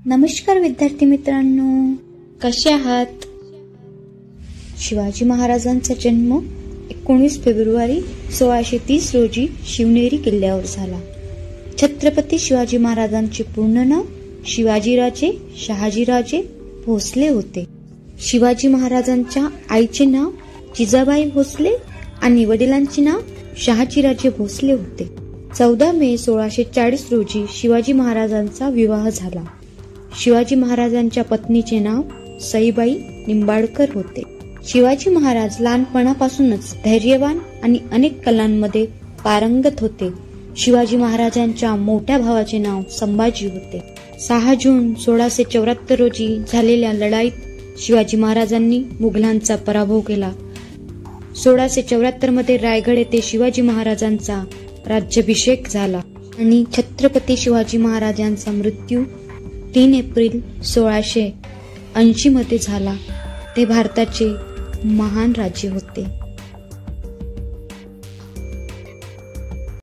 नमस्कार विद्यार्थी मित्रांनो, कसे आहात? शिवाजी महाराजांचा जन्म 19 फेब्रुवारी 1630 रोजी शिवनेरी किल्ल्यावर झाला. छत्रपती शिवाजी महाराजांचे पूर्ण नाव शिवाजीराजे शहाजीराजे भोसले होते. शिवाजी महाराजांच्या आईचे नाव जिजाबाई भोसले आणि वडिलांचे नाव शहाजीराजे भोसले होते. 14 मे 1640 रोजी शिवाजी महाराजांचा विवाह झाला. शिवाजी महाराजांच्या पत्नीचे नाव सईबाई निंबाळकर होते. शिवाजी महाराज लहानपणापासूनच धैर्यवान आणि अनेक कलांमध्ये पारंगत होते. शिवाजी महाराजांच्या मोठ्या भावाचे नाव संभाजी होते. 6 जून 1674 रोजी झालेल्या लढाईत शिवाजी महाराजांनी मुघलांचा पराभव केला. 1674 मध्ये रायगड येथे शिवाजी महाराजांचा राज्याभिषेक झाला आणि छत्रपती शिवाजी महाराजांचा मृत्यू 3 एप्रिल 1680 मध्ये झाला. ते भारताचे महान राज्य होते.